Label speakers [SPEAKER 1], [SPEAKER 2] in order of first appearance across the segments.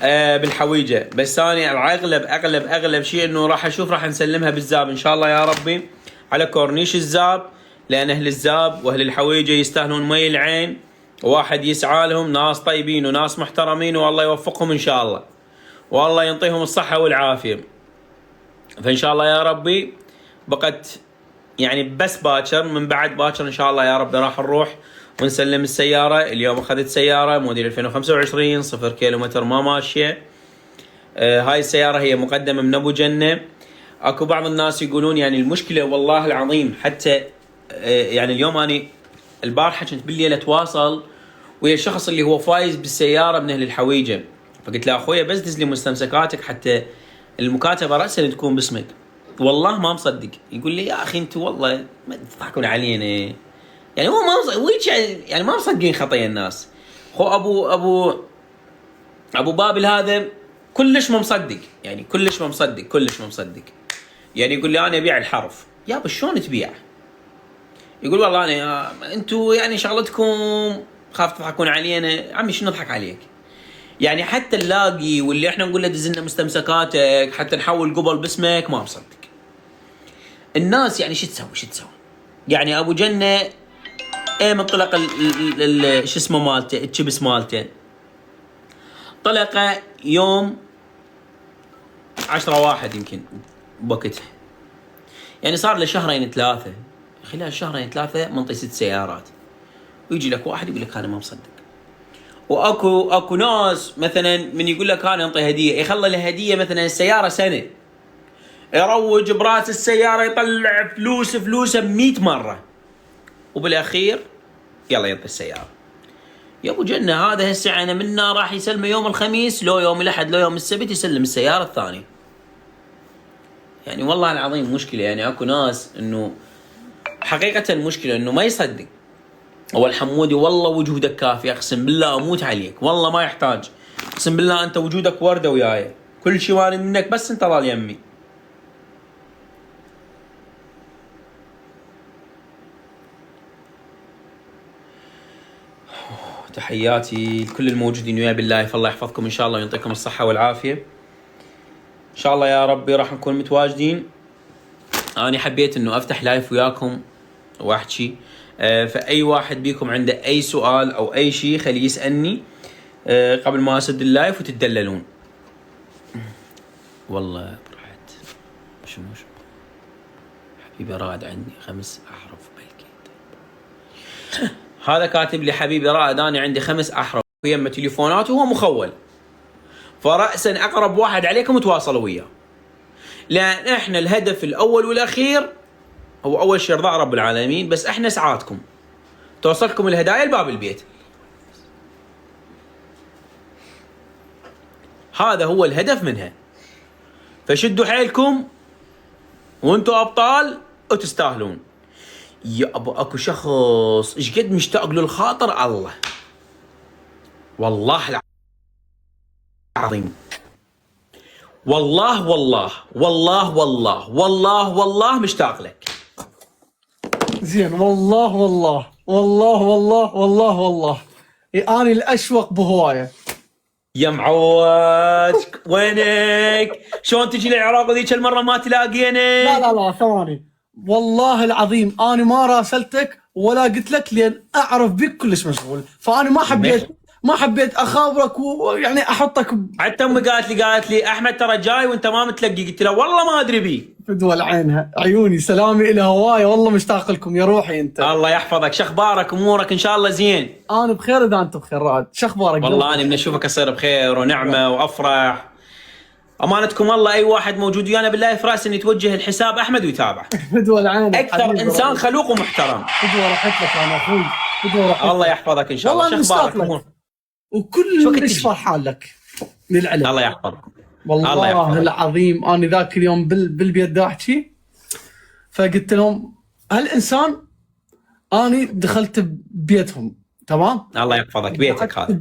[SPEAKER 1] بالحويجه، بس انا اغلب شيء انه راح اشوف راح نسلمها بالزاب ان شاء الله يا ربي، على كورنيش الزاب، لان اهل الزاب واهل الحويجه يستاهلون مي العين، واحد يسعى لهم، ناس طيبين وناس محترمين، والله يوفقهم ان شاء الله، والله يعطيهم الصحه والعافيه. فان شاء الله يا ربي بقت يعني بس باكر، من بعد باكر ان شاء الله يا ربي راح نروح ونسلم السياره. اليوم اخذت سياره موديل 2025 0 كيلومتر ما ماشيه. هاي السياره هي مقدمه من ابو جنه. اكو بعض الناس يقولون يعني المشكله والله العظيم حتى يعني اليوم اني البارحه كنت بالليل اتواصل ويا الشخص اللي هو فايز بالسياره من اهل الحويجه، فقلت له اخويا بس دز لي مستمسكاتك حتى المكاتبه راسا تكون باسمك. والله ما مصدق، يقول لي يا اخي انتم والله ما تضحكون علينا، يعني هو ما يعني ما مصدقين خطايا الناس. هو ابو بابل هذا كلش ما مصدق، يعني كلش ما مصدق. يعني يقول لي انا ابيع الحرف. يابا شلون تبيع؟ يقول والله انا انتم يعني شغلتكم خاف تضحكون علينا. عمي شنو نضحك عليك؟ يعني حتى اللاقي واللي احنا نقول له دز لنا مستمسكاتك حتى نحول قبل باسمك ما مصدق. الناس يعني شو تسوي؟ يعني ابو جنه ايم انطلق شو اسمه مالته الشبس مالته، طلقه يوم 10/1 يمكن بوقتها، يعني صار له شهرين ثلاثه، خلال شهرين ثلاثه منطي 6 سيارات، ويجي لك واحد يقول لك انا ما مصدق. واكو ناس مثلا من يقول لك انا انطي هديه، يخلى له هديه مثلا السياره سنه، يروج براس السياره، يطلع فلوسه 100 مره، وبالاخير يلا ينطي السياره. يا ابو جنه هذا هسه انا منا راح يسلمه يوم الخميس لو يوم الاحد لو يوم السبت يسلم السياره الثانيه. يعني والله العظيم مشكله، يعني اكو ناس انه حقيقه مشكله انه ما يصدق. هو الحمودي والله وجودك كافي، اقسم بالله اموت عليك، والله ما يحتاج، اقسم بالله انت وجودك ورده وياي، كل شيء وارد منك بس انت ظل يمي. تحياتي لكل الموجودين وياي بالله، فالله يحفظكم ان شاء الله ويعطيكم الصحه والعافيه. ان شاء الله يا ربي راح نكون متواجدين. انا حبيت انه افتح لايف وياكم واحكي، فاي واحد بيكم عنده اي سؤال او اي شيء خليه يسالني قبل ما اسد اللايف وتتدللون. والله برحت شنو حبيبي رائد عندي 5 احرف بالكيت. هذا كاتب لي حبيبي رائد انا عندي 5 احرف ويمه تليفونات وهو مخول، فرأسا اقرب واحد عليكم تواصلوا وياه، لان احنا الهدف الاول والاخير هو اول شيء رضا رب العالمين، بس احنا ساعاتكم توصلكم الهدايا لباب البيت. هذا هو الهدف منها، فشدوا حيلكم وانتوا ابطال وتستاهلون. يا ابو اكو شخص ايش قد مشتاق له الخاطر الله، والله العظيم، والله مشتاق لك.
[SPEAKER 2] زين والله اني الاشوق بهوايه.
[SPEAKER 1] يا معود وينك؟ شلون تجي العراق ذيك المره ما تلاقيني؟
[SPEAKER 2] لا ثواني، والله العظيم انا ما راسلتك ولا قلت لك لين اعرف بك كلش مشغول، فانا ما حبيت اخابرك ويعني احطك
[SPEAKER 1] حتى امي قالت لي احمد ترى جاي وانت ما متلقي، قلت له والله ما ادري بيه.
[SPEAKER 2] بدول عينها عيوني، سلامي الى هوايه، والله مشتاق لكم يا روحي انت.
[SPEAKER 1] الله يحفظك، شخبارك امورك ان شاء الله زين؟
[SPEAKER 2] انا بخير اذا انت بخير رائد، شخبارك؟
[SPEAKER 1] والله انا من اشوفك اصير بخير ونعمه وافرح. امانتكم الله اي واحد موجود ويانا بالله في راسه انه يتوجه الحساب احمد ويتابع.
[SPEAKER 2] بدول عينك
[SPEAKER 1] اكثر انسان خلوق ومحترم.
[SPEAKER 2] بدول رحت لك انا اخوي، بدول رحت.
[SPEAKER 1] الله يحفظك ان شاء الله. شخبارك
[SPEAKER 2] وكلش فرحان لك للعلم.
[SPEAKER 1] الله يحفظك
[SPEAKER 2] والله العظيم انا ذاك اليوم بالبيت دا احكي، فقلت لهم هالانسان اني دخلت ببيتهم تمام.
[SPEAKER 1] الله يحفظك، بيتك هذا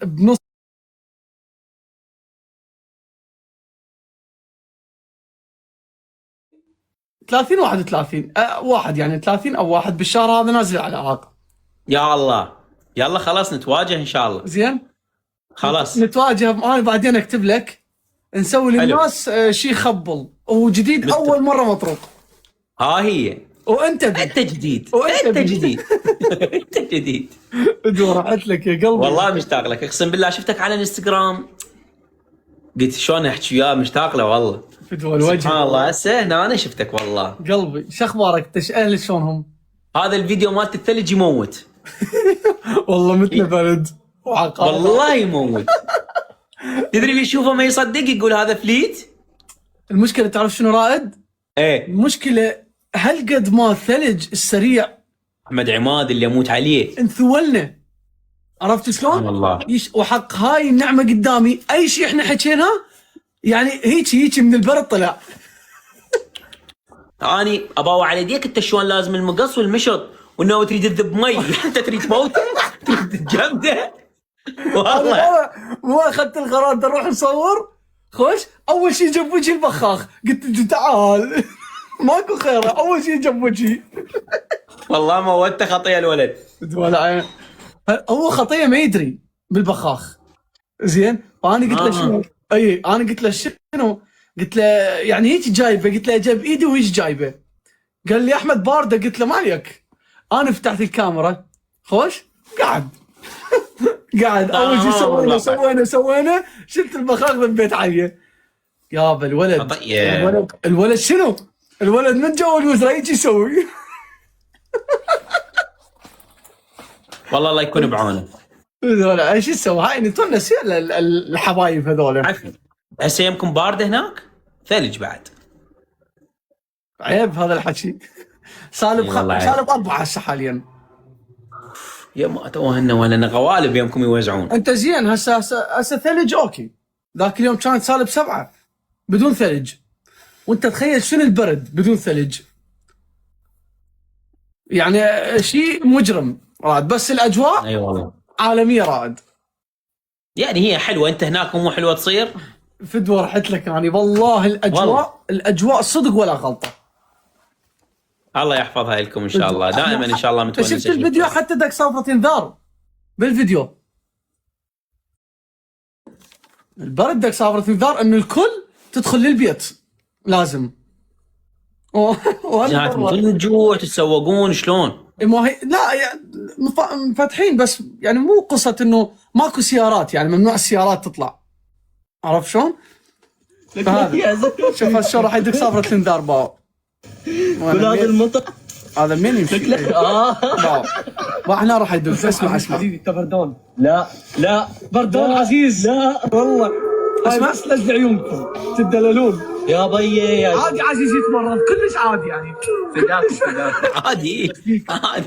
[SPEAKER 2] بنص 30 31 واحد، يعني 30 او واحد بالشهر هذا نازل على العراق.
[SPEAKER 1] يا الله، يلا خلاص نتواجه ان شاء الله.
[SPEAKER 2] زين
[SPEAKER 1] خلاص
[SPEAKER 2] نتواجه انا بعدين اكتب لك، نسوي
[SPEAKER 1] حلو.
[SPEAKER 2] للناس شيء خبل وجديد اول مره مطروق.
[SPEAKER 1] ها هي
[SPEAKER 2] وانت بي.
[SPEAKER 1] انت جديد
[SPEAKER 2] وأنت
[SPEAKER 1] انت
[SPEAKER 2] بي.
[SPEAKER 1] جديد انت جديد.
[SPEAKER 2] راحت لك يا قلبي.
[SPEAKER 1] والله مشتاق لك، اقسم بالله شفتك على الانستغرام قلت شلون احكي وياه، مشتاق له والله.
[SPEAKER 2] فدوى الوجه.
[SPEAKER 1] سبحان الله هسه هنا انا شفتك والله.
[SPEAKER 2] قلبي شو اخبارك؟ اهلك شلونهم؟
[SPEAKER 1] هذا الفيديو مالت الثلج يموت
[SPEAKER 2] والله مثل برد وعقار.
[SPEAKER 1] والله يموت. تدري بيشوفه ما يصدق، يقول هذا فليت.
[SPEAKER 2] المشكله تعرف شنو رائد؟
[SPEAKER 1] ايه
[SPEAKER 2] المشكله هل قد ما الثلج السريع
[SPEAKER 1] احمد عماد اللي اموت عليه.
[SPEAKER 2] انثولنا، عرفت شلون؟
[SPEAKER 1] سبحان الله.
[SPEAKER 2] وحق هاي النعمه قدامي اي شيء احنا حكيناه يعني هيك من البرد طلع.
[SPEAKER 1] اني اباوع على يديك انت شلون لازم المقص والمشط، وانه تريد تذب مي انت تريد تموت تريد تجمده والله.
[SPEAKER 2] انا مو اخذت القرار بدي اروح نصور. خوش اول شيء جنب وجهي البخاخ، قلت له تعال ماكو خيره، اول شيء جنب وجهي.
[SPEAKER 1] والله موتته خطيه الولد.
[SPEAKER 2] ولا هو خطيه ما يدري بالبخاخ زين. فانا قلت له شنو؟ اي انا قلت له شنو؟ قلت له يعني هيك جايبه، قلت له جاب ايدي وهيك جايبه. قال لي احمد بارده، قلت له ما عليك. انا فتحت الكاميرا خوش قاعد قاعد اول شيء سوينا شلت البخاخ ذبيت عليه. يابا الولد الولد شنو؟ الولد من جو الوزراء هيك يسوي.
[SPEAKER 1] والله الله يكون بعونه.
[SPEAKER 2] هذول ايش يسوي؟ هاي نتونس الحبايب هذول.
[SPEAKER 1] عفوا هسه يمكن بارده هناك، ثلج بعد.
[SPEAKER 2] عيب هذا الحكي. سالب 4 هسه حاليا.
[SPEAKER 1] يا ما توهنا ولا قوالب يمكم يوزعون.
[SPEAKER 2] انت زين هسه ثلج اوكي، ذاك اليوم كانت سالب 7 بدون ثلج، وانت تخيل شنو البرد بدون ثلج، يعني شيء مجرم راد. بس الاجواء
[SPEAKER 1] اي والله
[SPEAKER 2] عالميه راد.
[SPEAKER 1] يعني هي حلوه، انت هناك مو حلوه تصير.
[SPEAKER 2] فدوى رحت لك يعني والله الاجواء صدق ولا غلطه.
[SPEAKER 1] الله يحفظها لكم ان شاء الله، دائما ان شاء الله متونسه.
[SPEAKER 2] شفت الفيديو حتى دق صوره انذار بالفيديو، البرد دق صوره انذار انه الكل تدخل للبيت لازم.
[SPEAKER 1] جات من الجوع تتسوقون شلون؟
[SPEAKER 2] ما هي لا يعني فاتحين، بس يعني مو قصه انه ماكو سيارات، يعني ممنوع السيارات تطلع، عرفت شلون؟ شوف شلون راح يدق صفرة الانذار باو.
[SPEAKER 3] هذا المطر
[SPEAKER 2] هذا مين يمشي؟ باو احنا راح يدق. اسمع
[SPEAKER 3] انت بردون. لا
[SPEAKER 2] بردون عزيز.
[SPEAKER 3] لا
[SPEAKER 2] والله
[SPEAKER 3] اسمع لزق عيونكم تدللون يا بيي.
[SPEAKER 2] عادي عزيز يتمرض كلش عادي يعني.
[SPEAKER 3] فداك
[SPEAKER 1] عادي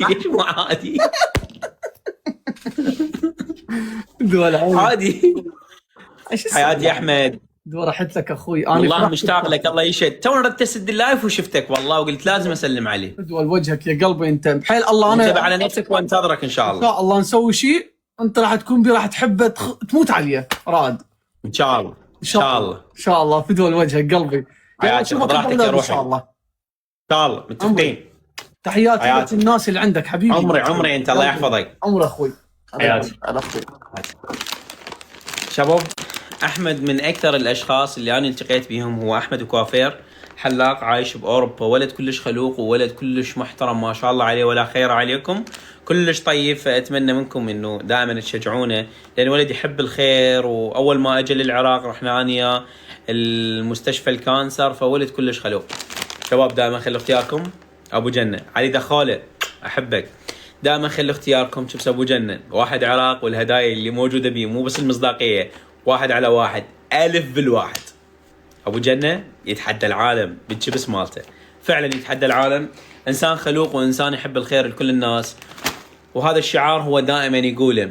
[SPEAKER 1] ليش مو عادي؟ عادي. حياتي يا احمد.
[SPEAKER 2] رحت لك اخوي انا
[SPEAKER 1] والله مشتاق لك الله يشهد. تو ردت اسد اللايف وشفتك والله وقلت لازم اسلم عليه.
[SPEAKER 2] دول وجهك يا قلبي انت بحيل الله. انا
[SPEAKER 1] انتبه على نفسك وانتظرك ان شاء الله.
[SPEAKER 2] ان شاء الله نسوي شيء انت راح تكون بي، راح تحبه تموت عليه راد.
[SPEAKER 1] ان شاء الله ان شاء الله
[SPEAKER 2] ان شاء الله. فدوى وجهك قلبي.
[SPEAKER 1] حياتي راحتك يا روحي.
[SPEAKER 2] ان شاء الله
[SPEAKER 1] ان شاء الله متفقين.
[SPEAKER 2] تحياتي الناس اللي عندك حبيبي.
[SPEAKER 1] عمري انت الله يحفظك.
[SPEAKER 2] عمر اخوي.
[SPEAKER 1] حياتي. شباب احمد من اكثر الاشخاص اللي انا التقيت بهم، هو احمد كوافير حلاق عايش باوروبا، ولد كلش خلوق وولد كلش محترم ما شاء الله عليه ولا خير عليكم، كلش طيب. فاتمنى منكم انه دائما تشجعونه، لان ولد يحب الخير. واول ما اجى للعراق رحنا انا المستشفى الكانسر، فولد كلش خلوق. شباب دائما خلوا اختياركم ابو جنه. علي دخوله احبك. دائما خلوا اختياركم شبس ابو جنه. واحد عراق والهدايا اللي موجوده بيه مو بس المصداقيه، 1 على 1 ألف بالواحد. ابو جنه يتحدى العالم بالشبس مالته، فعلا يتحدى العالم. انسان خلوق وانسان يحب الخير لكل الناس، وهذا الشعار هو دائما يقوله.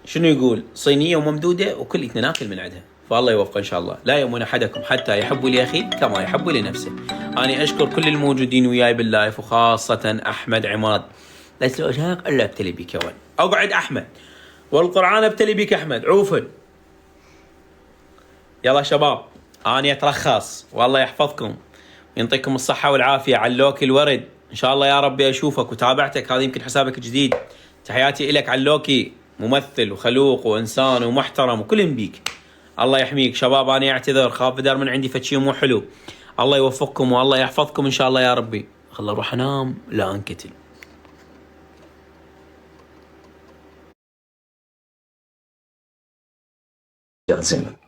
[SPEAKER 1] شنو يقول؟ صينيه وممدوده وكلنا ناكل من عندها. فالله يوفقه ان شاء الله. لا يؤمن احدكم حتى يحب لاخيه كما يحب لنفسه. انا اشكر كل الموجودين وياي باللايف، وخاصه احمد عماد. ليس له اشاق الا ابتلي بك يا ولد. اقعد احمد والقرآن ابتلي بك احمد. عوفن. يلا شباب اني اترخص والله يحفظكم ويعطيكم الصحة والعافية. علوكي الورد ان شاء الله يا ربي اشوفك وتابعتك. هذا يمكن حسابك جديد. تحياتي الك علوكي. ممثل وخلوق وانسان ومحترم وكل بيك. الله يحميك شباب، انا اعتذر، خاف دار من عندي فشي مو حلو. الله يوفقكم والله يحفظكم ان شاء الله يا ربي. خل اروح انام لا انقتل.
[SPEAKER 4] زين